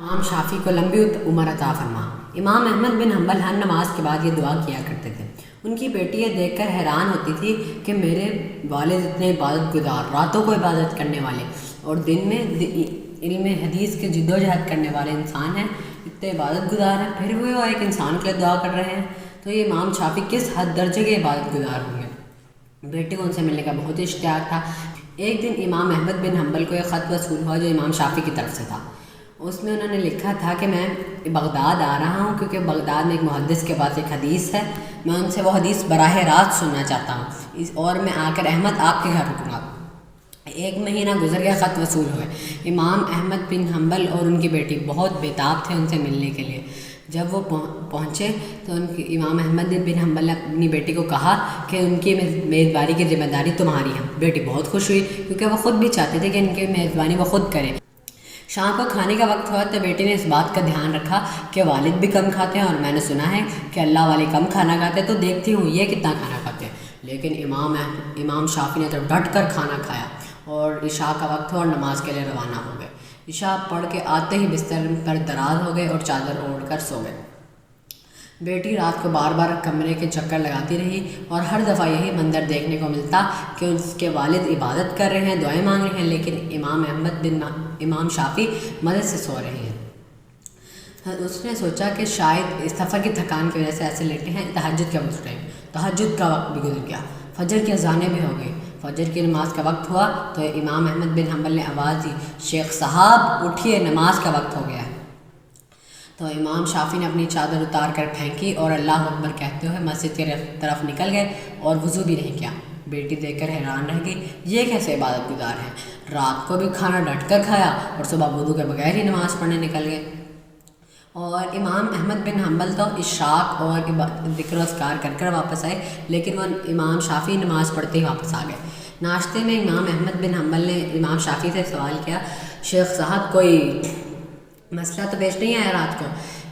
امام شافعی کو لمبی عمر عطا فرما۔ امام احمد بن حنبل ہر نماز کے بعد یہ دعا کیا کرتے تھے۔ ان کی بیٹی یہ دیکھ کر حیران ہوتی تھی کہ میرے والد اتنے عبادت گزار، راتوں کو عبادت کرنے والے اور دن میں علم حدیث کے جد و جہد کرنے والے انسان ہیں، اتنے عبادت گزار ہیں، پھر وہ ایک انسان کے لیے دعا کر رہے ہیں، تو یہ امام شافعی کس حد درجے کے عبادت گزار ہوں گے۔ بیٹی کو ان سے ملنے کا بہت اشتیاق تھا۔ ایک دن امام احمد بن حنبل کو ایک خط وصول ہوا جو امام شافعی کی طرف سے تھا۔ اس میں انہوں نے لکھا تھا کہ میں بغداد آ رہا ہوں کیونکہ بغداد میں ایک محدث کے پاس ایک حدیث ہے، میں ان سے وہ حدیث براہ راست سننا چاہتا ہوں، اور میں آ کر احمد آپ کے گھر رکوں گا۔ 1 مہینہ گزر گیا، خط وصول ہوئے۔ امام احمد بن حنبل اور ان کی بیٹی بہت بےتاب تھے ان سے ملنے کے لیے۔ جب وہ پہنچے تو امام احمد بن حنبل نے اپنی بیٹی کو کہا کہ ان کی میزبانی کی ذمہ داری تمہاری ہے۔ بیٹی بہت خوش ہوئی کیونکہ وہ خود بھی چاہتے تھے کہ ان کی میزبانی وہ خود کریں۔ شام کو کھانے کا وقت ہوا تو بیٹی نے اس بات کا دھیان رکھا کہ والد بھی کم کھاتے ہیں اور میں نے سنا ہے کہ اللہ والے کم کھانا کھاتے ہیں، تو دیکھتی ہوں یہ کتنا کھانا کھاتے ہیں۔ لیکن امام شافعی نے تو ڈٹ کر کھانا کھایا اور عشاء کا وقت ہوا اور نماز کے لیے روانہ ہو گئے۔ عشاء پڑھ کے آتے ہی بستر پر دراز ہو گئے اور چادر اوڑھ کر سو گئے۔ بیٹی رات کو بار بار کمرے کے چکر لگاتی رہی اور ہر دفعہ یہی منظر دیکھنے کو ملتا کہ اس کے والد عبادت کر رہے ہیں، دعائیں مانگ رہے ہیں، لیکن امام شافعی مدد سے سو رہے ہیں۔ اس نے سوچا کہ شاید اس سفر کی تھکان کی وجہ سے ایسے لیٹے ہیں۔ تہجد کا وقت ٹائم، تہجد کا وقت بھی گزر گیا، فجر کی اذانیں بھی ہو گئی۔ فجر کی نماز کا وقت ہوا تو امام احمد بن حنبل نے آواز دی، شیخ صاحب اٹھیے، نماز کا وقت ہو گیا ہے۔ تو امام شافعی نے اپنی چادر اتار کر پھینکی اور اللہ اکبر کہتے ہوئے مسجد کی طرف نکل گئے اور وضو بھی نہیں کیا۔ بیٹی دیکھ کر حیران رہ گئی، یہ کیسے عبادت گزار ہیں، رات کو بھی کھانا ڈٹ کر کھایا اور صبح وضو کے بغیر ہی نماز پڑھنے نکل گئے۔ اور امام احمد بن حنبل تو اشراق اور ذکر و اذکار کر کر واپس آئے، لیکن وہ امام شافعی نماز پڑھتے ہی واپس آ گئے۔ ناشتے میں امام احمد بن حنبل نے امام شافعی سے سوال کیا، شیخ صاحب کوئی مسئلہ تو پیش نہیں آیا رات کو؟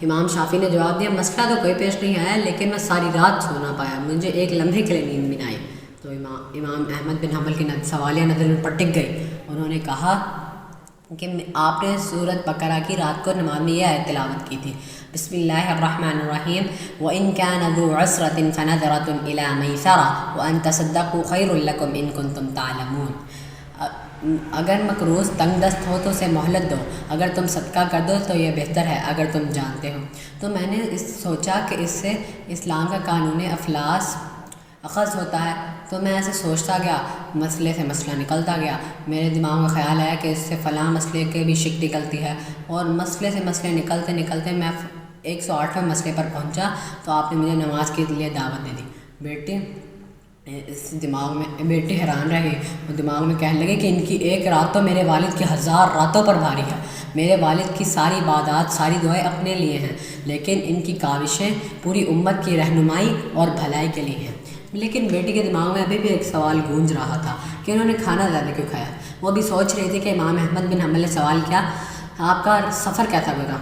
امام شافعی نے جواب دیا، مسئلہ تو کوئی پیش نہیں آیا، لیکن میں ساری رات سو نہ پایا، مجھے ایک لمحے کے لیے نیند بھی نہ آئی۔ تو امام احمد بن حنبل کی سوالیہ نظر ان پر ٹک گئی۔ انہوں نے کہا کہ آپ نے سورۃ بقرہ کی رات کو نماز میں یہ آیت تلاوت کی تھی، بسم اللہ الرحمن الرحیم، وَإِن كَانَ ذُو عُسْرَةٍ فَنَظَرَةٌ إِلَىٰ مَيْسَرَةٍ وَأَن تَصَدَّقُوا خَيْرٌ لَكُمْ إِن كُنتُمْ تَعْلَمُونَ۔ اگر مقروض تنگ دست ہو تو اسے مہلت دو، اگر تم صدقہ کر دو تو یہ بہتر ہے اگر تم جانتے ہو۔ تو میں نے سوچا کہ اس سے اسلام کا قانون افلاس اخذ ہوتا ہے، تو میں ایسے سوچتا گیا، مسئلے سے مسئلہ نکلتا گیا۔ میرے دماغ میں خیال آیا کہ اس سے فلاں مسئلے کے بھی شک نکلتی ہے، اور مسئلے سے مسئلے نکلتے نکلتے میں 108ویں مسئلے پر پہنچا تو آپ نے مجھے نماز کے لیے دعوت دے دی۔ بیٹی حیران رہ گئی، وہ دماغ میں کہنے لگے کہ ان کی ایک رات تو میرے والد کی 1000 راتوں پر بھاری ہے۔ میرے والد کی ساری عبادات، ساری دعائیں اپنے لیے ہیں، لیکن ان کی کاوشیں پوری امت کی رہنمائی اور بھلائی کے لیے ہیں۔ لیکن بیٹی کے دماغ میں ابھی بھی ایک سوال گونج رہا تھا کہ انہوں نے کھانا زیادہ کیوں کھایا۔ وہ بھی سوچ رہی تھی کہ امام احمد بن حنبل نے سوال کیا، آپ کا سفر کیسا گزرا؟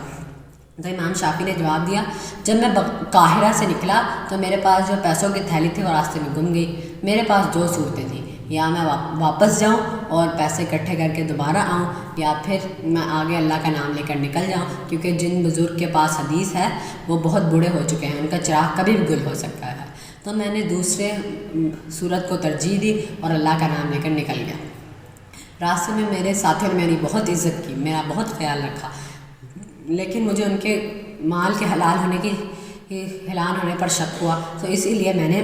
تو امام شافعی نے جواب دیا، جب میں قاہرہ سے نکلا تو میرے پاس جو پیسوں کی تھیلی تھی وہ راستے میں گم گئی۔ میرے پاس 2 صورتیں تھیں، یا میں واپس جاؤں اور پیسے اکٹھے کر کے دوبارہ آؤں، یا پھر میں آگے اللہ کا نام لے کر نکل جاؤں، کیونکہ جن بزرگ کے پاس حدیث ہے وہ بہت بوڑھے ہو چکے ہیں، ان کا چراغ کبھی بھی گل ہو سکتا ہے۔ تو میں نے دوسرے صورت کو ترجیح دی اور اللہ کا نام لے کر نکل گیا۔ راستے میں میرے ساتھیوں نے میری بہت عزت کی، میرا بہت خیال رکھا، لیکن مجھے ان کے مال کے حلال ہونے پر شک ہوا، تو اسی لیے میں نے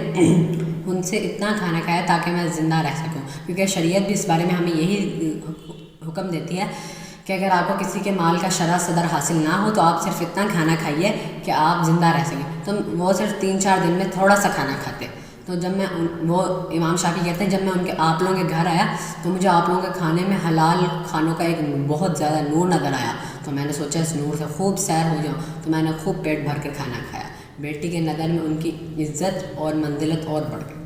ان سے اتنا کھانا کھایا تاکہ میں زندہ رہ سکوں، کیونکہ شریعت بھی اس بارے میں ہمیں یہی حکم دیتی ہے کہ اگر آپ کو کسی کے مال کا شرح صدر حاصل نہ ہو تو آپ صرف اتنا کھانا کھائیے کہ آپ زندہ رہ سکیں۔ تو وہ صرف 3-4 دن میں تھوڑا سا کھانا کھاتے۔ تو جب میں وہ امام شافعی کہتے ہیں، جب میں آپ لوگوں کے گھر آیا تو مجھے آپ لوگوں کے کھانے میں حلال کھانوں کا ایک بہت زیادہ نور نظر آیا، تو میں نے سوچا اس نور سے خوب سیر ہو جاؤں، تو میں نے خوب پیٹ بھر کر کھانا کھایا۔ بیٹی کے نظر میں ان کی عزت اور منزلت اور بڑھ گئی۔